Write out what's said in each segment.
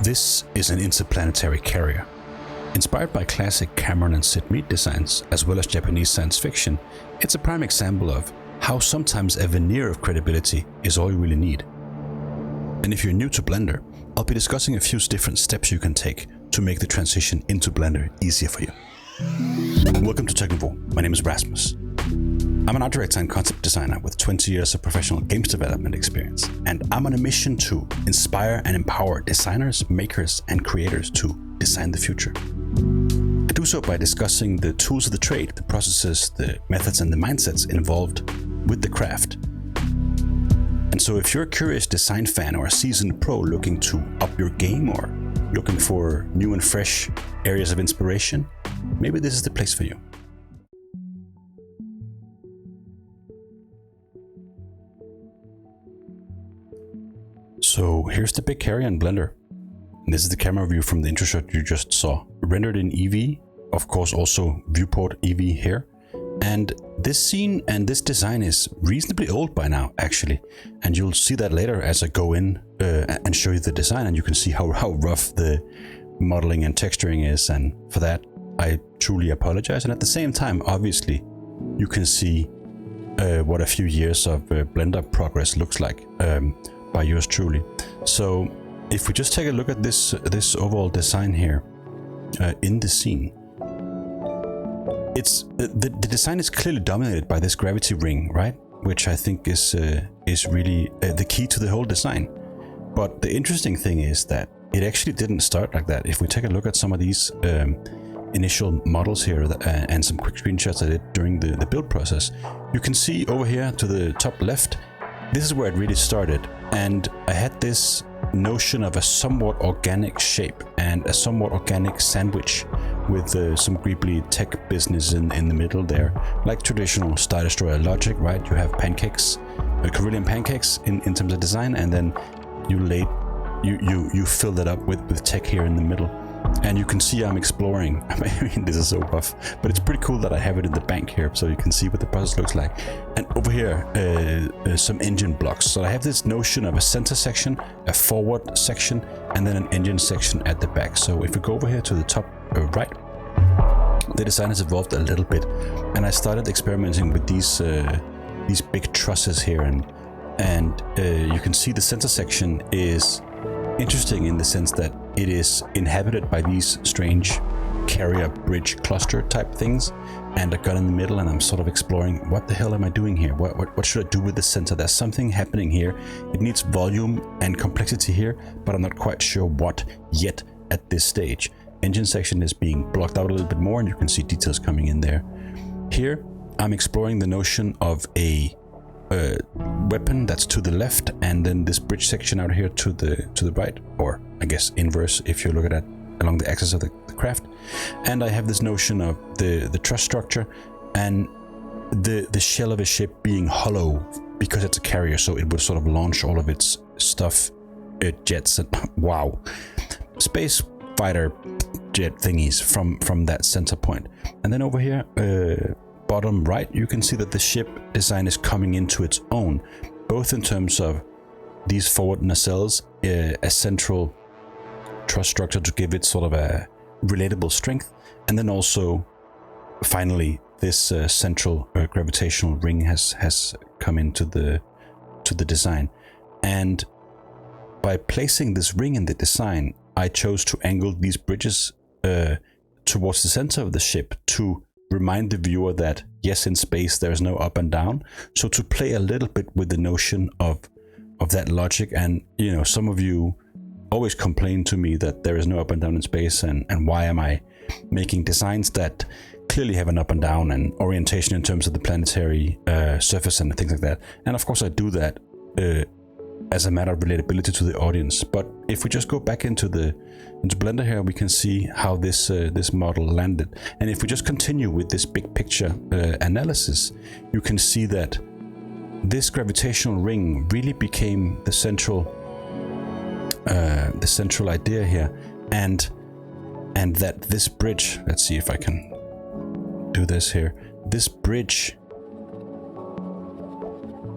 This is an interplanetary carrier. Inspired by classic Cameron and Sid Mead designs, as well as Japanese science fiction, it's a prime example of how sometimes a veneer of credibility is all you really need. And if you're new to Blender, I'll be discussing a few different steps you can take to make the transition into Blender easier for you. Welcome to Techniveau. My name is Rasmus. I'm an art director and concept designer with 20 years of professional games development experience, and I'm on a mission to inspire and empower designers, makers, and creators to design the future. I do so by discussing the tools of the trade, the processes, the methods, and the mindsets involved with the craft. And so if you're a curious design fan or a seasoned pro looking to up your game or looking for new and fresh areas of inspiration, maybe this is the place for you. So here's the big carrier in Blender. This is the camera view from the intro shot you just saw. Rendered in EV, of course also viewport EV here. And this scene and this design is reasonably old by now, actually. And you'll see that later as I go in and show you the design, and you can see how rough the modeling and texturing is. And for that, I truly apologize. And at the same time, obviously, you can see what a few years of Blender progress looks like by yours truly. So if we just take a look at this overall design here in the scene, it's the design is clearly dominated by this gravity ring, right? Which I think is really the key to the whole design. But the interesting thing is that it actually didn't start like that. If we take a look at some of these initial models here and some quick screenshots I did during the build process, you can see over here to the top left, this is where it really started. And I had this notion of a somewhat organic shape and a somewhat organic sandwich with some creepily tech business in the middle there, like traditional Star Destroyer logic, right? You have pancakes, Carillion pancakes in terms of design, and then you fill that up with tech here in the middle. And you can see I'm exploring. I mean, this is so rough, but it's pretty cool that I have it in the bank here, so you can see what the process looks like. And over here, some engine blocks. So I have this notion of a center section, a forward section, and then an engine section at the back. So if we go over here to the top right, the design has evolved a little bit, and I started experimenting with these big trusses here, and you can see the center section is interesting in the sense that it is inhabited by these strange carrier bridge cluster type things, and a gun in the middle, and I'm sort of exploring what the hell am I doing here? What should I do with the center? There's something happening here. It needs volume and complexity here, but I'm not quite sure what yet at this stage. Engine section is being blocked out a little bit more, and you can see details coming in there. Here I'm exploring the notion of a weapon that's to the left, and then this bridge section out here to the right, or I guess inverse if you look at it along the axis of the craft. And I have this notion of the truss structure and the shell of a ship being hollow because it's a carrier, so it would sort of launch all of its stuff, jets and wow, space fighter jet thingies from that center point. And then over here, bottom right, you can see that the ship design is coming into its own, both in terms of these forward nacelles, a central truss structure to give it sort of a relatable strength, and then also finally this central gravitational ring has come into the design. And by placing this ring in the design, I chose to angle these bridges towards the center of the ship to remind the viewer that yes, in space there's no up and down. So to play a little bit with the notion of that logic. And you know, some of you always complain to me that there is no up and down in space, and why am I making designs that clearly have an up and down and orientation in terms of the planetary surface and things like that. And of course I do that as a matter of relatability to the audience. But if we just go back into Blender here, we can see how this model landed. And if we just continue with this big picture analysis, you can see that this gravitational ring really became the central idea here, and that this bridge, let's see if I can do this here, this bridge,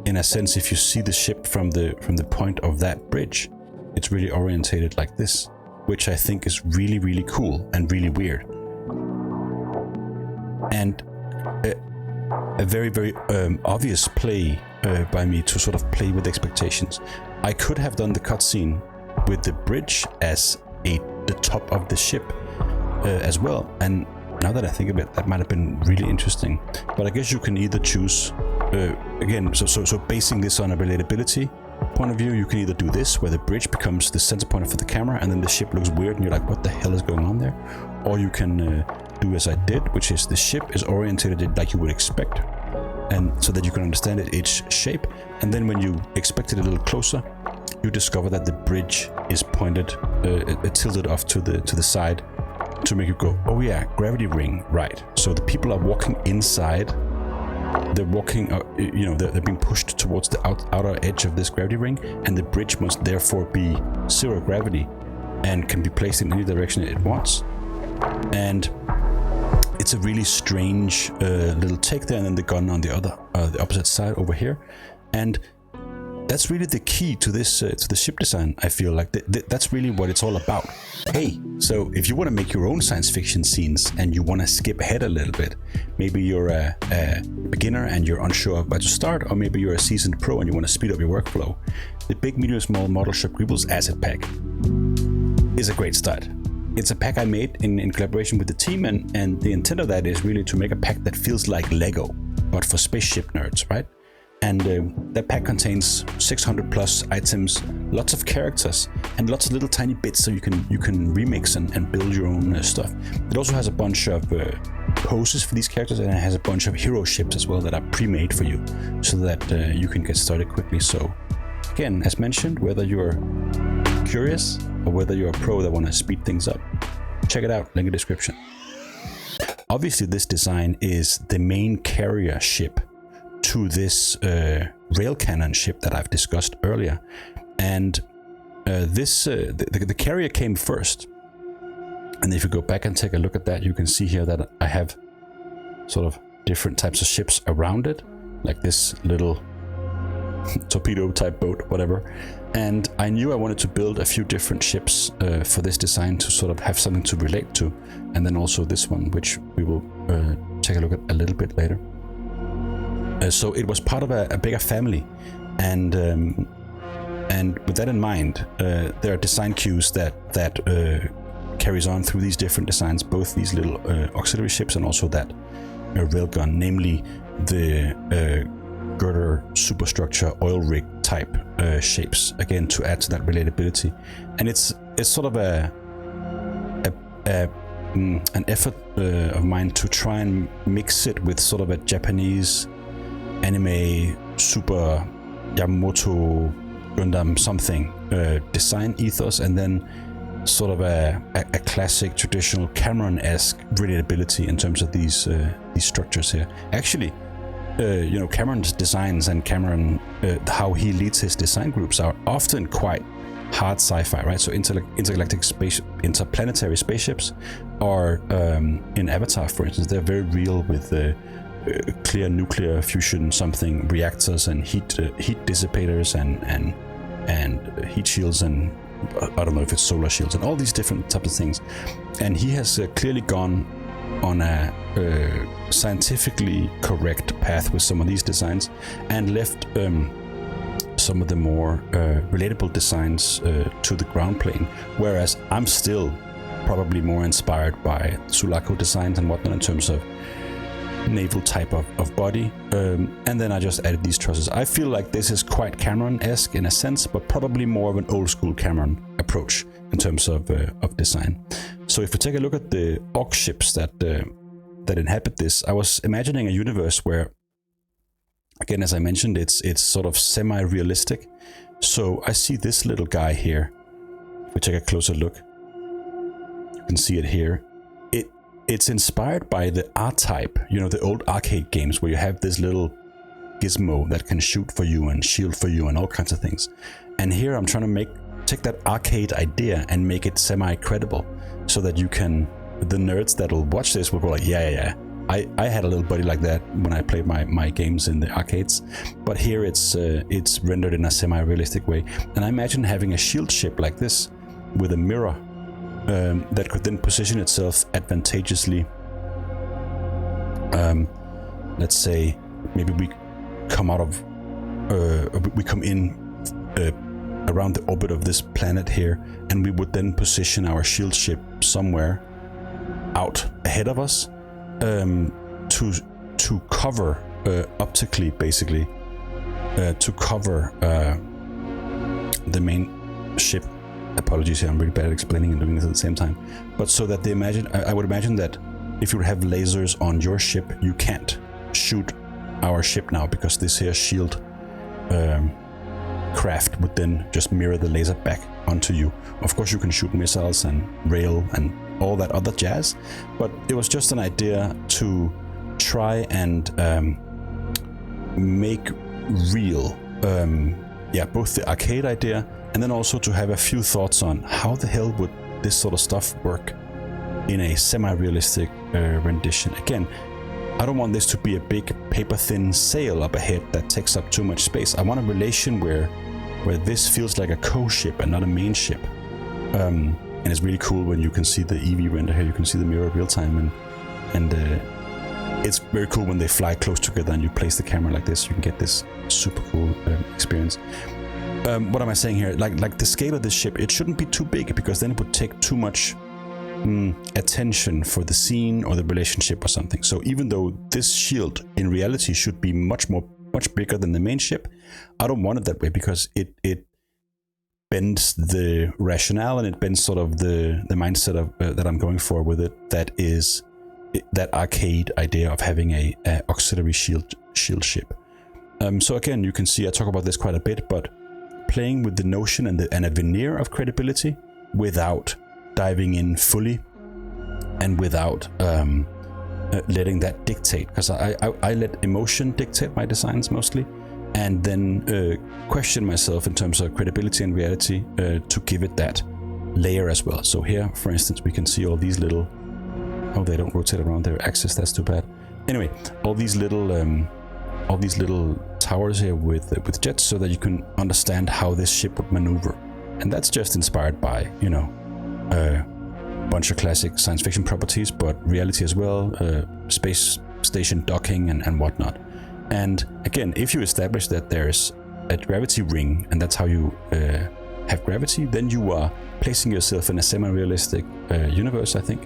in a sense, if you see the ship from the point of that bridge, it's really orientated like this. which I think is really, really cool and really weird. And a very, very obvious play by me to sort of play with expectations. I could have done the cutscene with the bridge as the top of the ship as well, and now that I think of it, that might have been really interesting. But I guess you can either choose again, so basing this on a relatability point of view, you can either do this where the bridge becomes the center point for the camera and then the ship looks weird and you're like, what the hell is going on there? Or you can do as I did, which is the ship is orientated like you would expect, and so that you can understand its shape, and then when you expect it a little closer, you discover that the bridge is pointed, tilted off to the side to make you go, oh yeah, gravity ring, right. So the people are walking inside, they're walking, they're being pushed towards the outer edge of this gravity ring, and the bridge must therefore be zero gravity and can be placed in any direction it wants. And it's a really strange little take there, and then the gun on the opposite side over here, and that's really the key to this to the ship design. I feel like that's really what it's all about. Hey, so if you want to make your own science fiction scenes and you want to skip ahead a little bit, maybe you're a beginner and you're unsure of where to start, or maybe you're a seasoned pro and you want to speed up your workflow, the Big Medium Small Model Ship Greebles Asset Pack is a great start. It's a pack I made in collaboration with the team, and the intent of that is really to make a pack that feels like Lego, but for spaceship nerds, right? And that pack contains 600 plus items, lots of characters, and lots of little tiny bits so you can remix and build your own stuff. It also has a bunch of poses for these characters, and it has a bunch of hero ships as well that are pre-made for you, so that you can get started quickly. So again, as mentioned, whether you're curious or whether you're a pro that want to speed things up, check it out, link in the description. Obviously this design is the main carrier ship to this rail cannon ship that I've discussed earlier, and the carrier came first. And if you go back and take a look at that, you can see here that I have sort of different types of ships around it, like this little torpedo type boat, whatever. And I knew I wanted to build a few different ships for this design to sort of have something to relate to, and then also this one, which we will take a look at a little bit later. So it was part of a bigger family, and with that in mind, there are design cues that carries on through these different designs, both these little auxiliary ships and also that railgun, namely the girder superstructure oil rig type shapes, again to add to that relatability. And it's sort of an effort of mine to try and mix it with sort of a Japanese anime super Yamamoto Gundam something design ethos, and then sort of a classic traditional Cameron-esque relatability in terms of these structures here. Actually, Cameron's designs and Cameron how he leads his design groups are often quite hard sci-fi, right? So interplanetary spaceships are in Avatar, for instance, they're very real with clear nuclear fusion something reactors and heat dissipators and heat shields, and I don't know if it's solar shields and all these different types of things. And he has clearly gone on a scientifically correct path with some of these designs and left some of the more relatable designs to the ground plane, whereas I'm still probably more inspired by Sulaco designs and whatnot in terms of naval type of body, and then I just added these trusses. I feel like this is quite Cameron-esque in a sense, but probably more of an old school Cameron approach in terms of design. So if we take a look at the Orc ships that inhabit this, I was imagining a universe where, again, as I mentioned, it's sort of semi-realistic. So I see this little guy here. If we take a closer look, you can see it here. It's inspired by the R-Type, the old arcade games where you have this little gizmo that can shoot for you and shield for you and all kinds of things. And here I'm trying to take that arcade idea and make it semi-credible, so that the nerds that'll watch this will go like, yeah. I had a little buddy like that when I played my games in the arcades, but here it's rendered in a semi-realistic way. And I imagine having a shield ship like this with a mirror that could then position itself advantageously. Let's say maybe we come in around the orbit of this planet here, and we would then position our shield ship somewhere out ahead of us to cover optically, basically, to cover the main ship. Apologies here, I'm really bad at explaining and doing this at the same time. But so that I would imagine that if you would have lasers on your ship, you can't shoot our ship now, because this here shield craft would then just mirror the laser back onto you. Of course, you can shoot missiles and rail and all that other jazz, but it was just an idea to try and make real, both the arcade idea, and then also to have a few thoughts on how the hell would this sort of stuff work in a semi-realistic rendition. Again, I don't want this to be a big paper-thin sail up ahead that takes up too much space. I want a relation where this feels like a co-ship and not a main ship. And it's really cool when you can see the EV render here. You can see the mirror real time, and it's very cool when they fly close together and you place the camera like this. You can get this super cool experience. What am I saying here? Like the scale of this ship, it shouldn't be too big, because then it would take too much attention for the scene or the relationship or something. So even though this shield in reality should be much bigger than the main ship, I don't want it that way, because it bends the rationale, and it bends sort of the mindset of that I'm going for with it. That is that arcade idea of having a auxiliary shield ship. So again, you can see I talk about this quite a bit, but playing with the notion and a veneer of credibility without diving in fully, and without letting that dictate, because I let emotion dictate my designs mostly, and then question myself in terms of credibility and reality to give it that layer as well. So here, for instance, we can see all these little, oh, they don't rotate around their axis, that's too bad. Anyway, all these little towers here with jets, so that you can understand how this ship would maneuver. And that's just inspired by, a bunch of classic science fiction properties, but reality as well, space station docking and whatnot. And again, if you establish that there's a gravity ring, and that's how you have gravity, then you are placing yourself in a semi-realistic universe, I think,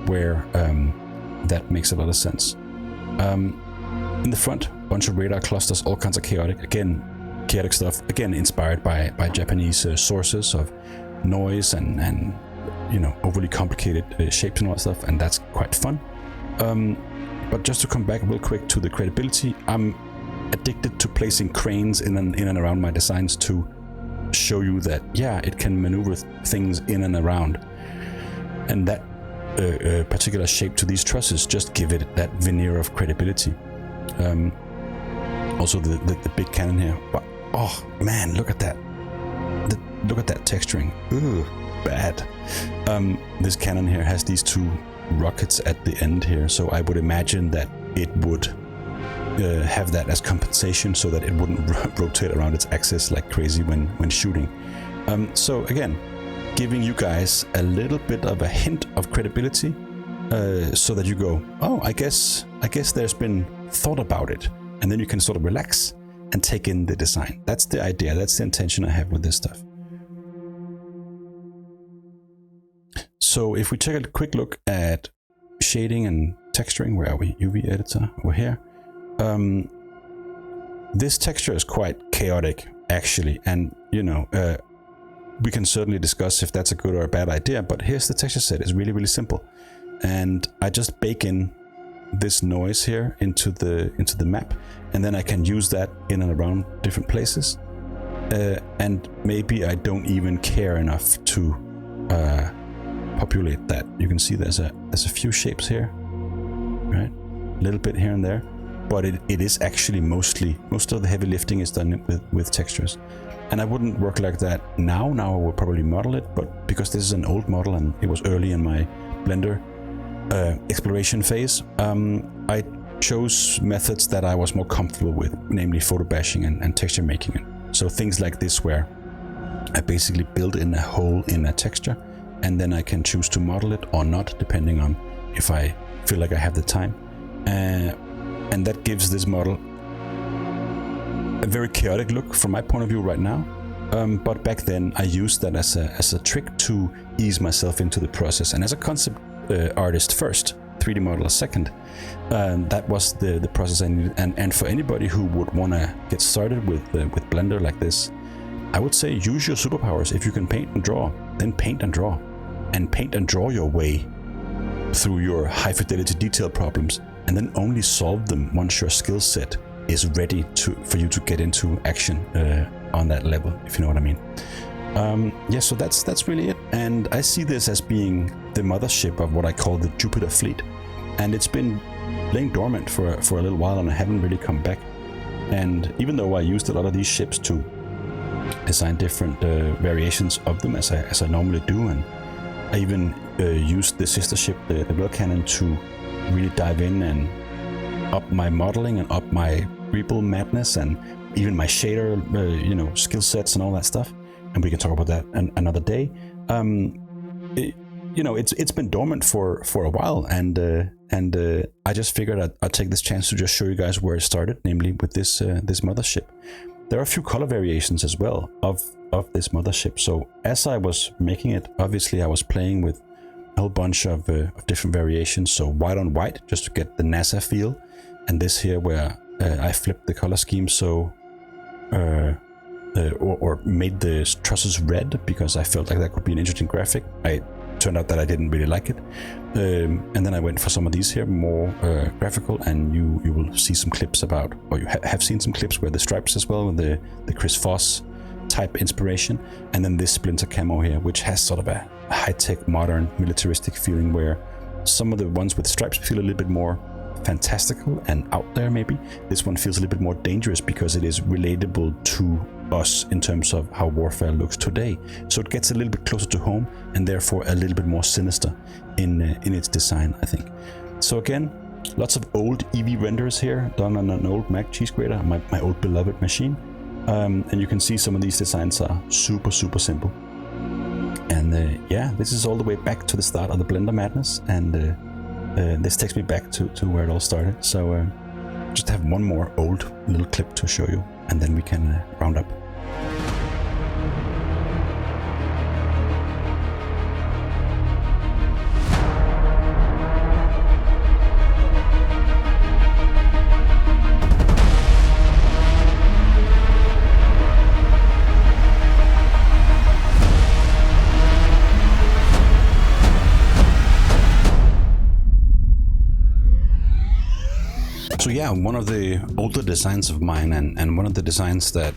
where that makes a lot of sense. In the front, bunch of radar clusters, all kinds of chaotic stuff, again inspired by Japanese sources of noise and overly complicated shapes and all that stuff, and that's quite fun. But just to come back real quick to the credibility, I'm addicted to placing cranes in and around my designs to show you that, yeah, it can maneuver things in and around. And that particular shape to these trusses just give it that veneer of credibility. Also the big cannon here. But, oh man, look at that. Look at that texturing. Ugh, bad. This cannon here has these two rockets at the end here, so I would imagine that it would have that as compensation, so that it wouldn't rotate around its axis like crazy when shooting. So again, giving you guys a little bit of a hint of credibility, so that you go, oh, I guess there's been thought about it, and then you can sort of relax and take in the design. That's the idea. That's the intention I have with this stuff. So if we take a quick look at shading and texturing, where are we? UV editor over here. This texture is quite chaotic, actually, and we can certainly discuss if that's a good or a bad idea, but here's the texture set. It's really, really simple, and I just bake in this noise here into the map, and then I can use that in and around different places, and maybe I don't even care enough to populate that. You can see there's a few shapes here, right? A little bit here and there, but it is actually most of the heavy lifting is done with textures. And I wouldn't work like that now. Now I would probably model it, but because this is an old model and it was early in my Blender exploration phase, I chose methods that I was more comfortable with, namely photo bashing and texture making. So things like this, where I basically build in a hole in a texture and then I can choose to model it or not, depending on if I feel like I have the time. And that gives this model a very chaotic look from my point of view right now. But back then I used that as a trick to ease myself into the process. And as a concept artist first, 3D modeler second, that was the process I needed. And for anybody who would want to get started with Blender like this, I would say use your superpowers. If you can paint and draw, then paint and draw. And paint and draw your way through your high fidelity detail problems, and then only solve them once your skill set is ready for you to get into action on that level, if you know what I mean. Yeah, so that's really it. And I see this as being the mothership of what I call the Jupiter fleet. And it's been laying dormant for a little while, and I haven't really come back. And even though I used a lot of these ships to design different variations of them as I normally do, and I even used the sister ship, the Well Cannon, to really dive in and up my modeling and up my Reaple madness and even my shader, skill sets and all that stuff. And we can talk about that another day. It's been dormant for a while, and I just figured I'd take this chance to just show you guys where it started, namely with this mothership. There are a few color variations as well of this mothership. So as I was making it, obviously I was playing with a whole bunch of different variations. So white on white, just to get the NASA feel, and this here where I flipped the color scheme or made the trusses red because I felt like that could be an interesting graphic. It turned out that I didn't really like it, and then I went for some of these here, more graphical, and you will see some clips about, or you have seen some clips where the stripes as well, with the Chris Foss type inspiration, and then this Splinter camo here, which has sort of a high-tech, modern, militaristic feeling, where some of the ones with stripes feel a little bit more fantastical and out there maybe. This one feels a little bit more dangerous because it is relatable to us in terms of how warfare looks today. So it gets a little bit closer to home, and therefore a little bit more sinister in its design, I think. So again, lots of old Eevee renders here, done on an old Mac cheese grater, my old beloved machine. And you can see some of these designs are super, super simple. And yeah, this is all the way back to the start of the Blender madness, and this takes me back to where it all started. So just have one more old little clip to show you, and then we can round up. So yeah, one of the older designs of mine, and one of the designs that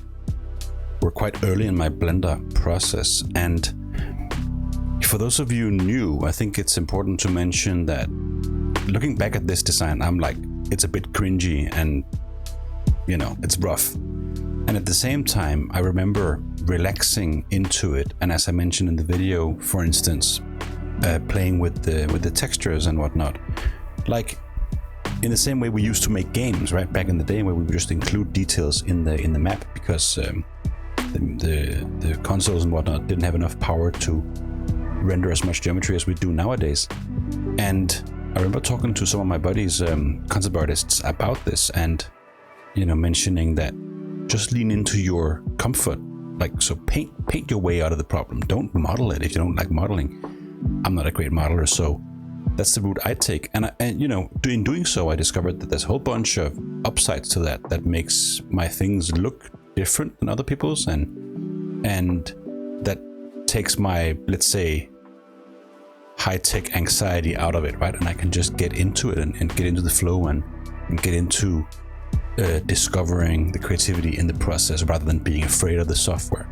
were quite early in my Blender process. And for those of you new, I think it's important to mention that looking back at this design, I'm like, it's a bit cringy and, it's rough. And at the same time, I remember relaxing into it. And as I mentioned in the video, for instance, playing with the textures and whatnot, like, in the same way we used to make games, right, back in the day, where we would just include details in the map because the consoles and whatnot didn't have enough power to render as much geometry as we do nowadays. And I remember talking to some of my buddies, concept artists, about this, and mentioning that just lean into your comfort, like, so paint your way out of the problem. Don't model it if you don't like modeling. I'm not a great modeler, so that's the route I take. And in doing so, I discovered that there's a whole bunch of upsides to that makes my things look different than other people's, and that takes my, let's say, high-tech anxiety out of it, right? And I can just get into it and get into the flow and get into discovering the creativity in the process rather than being afraid of the software.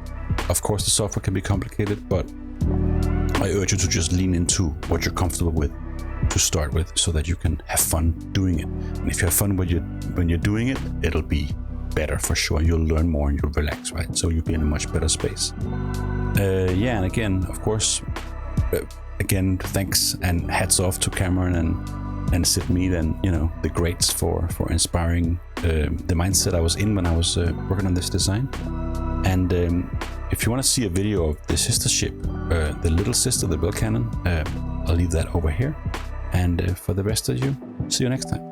Of course, the software can be complicated, but I urge you to just lean into what you're comfortable with to start with, so that you can have fun doing it. And if you have fun when you're doing it, it'll be better for sure. You'll learn more and you'll relax, right? So you'll be in a much better space. Yeah, and again, of course, thanks and hats off to Cameron and Sid Mead and the greats for inspiring the mindset I was in when I was working on this design. And if you want to see a video of the sister ship, the little sister, the Bell Cannon, I'll leave that over here. And for the rest of you, see you next time.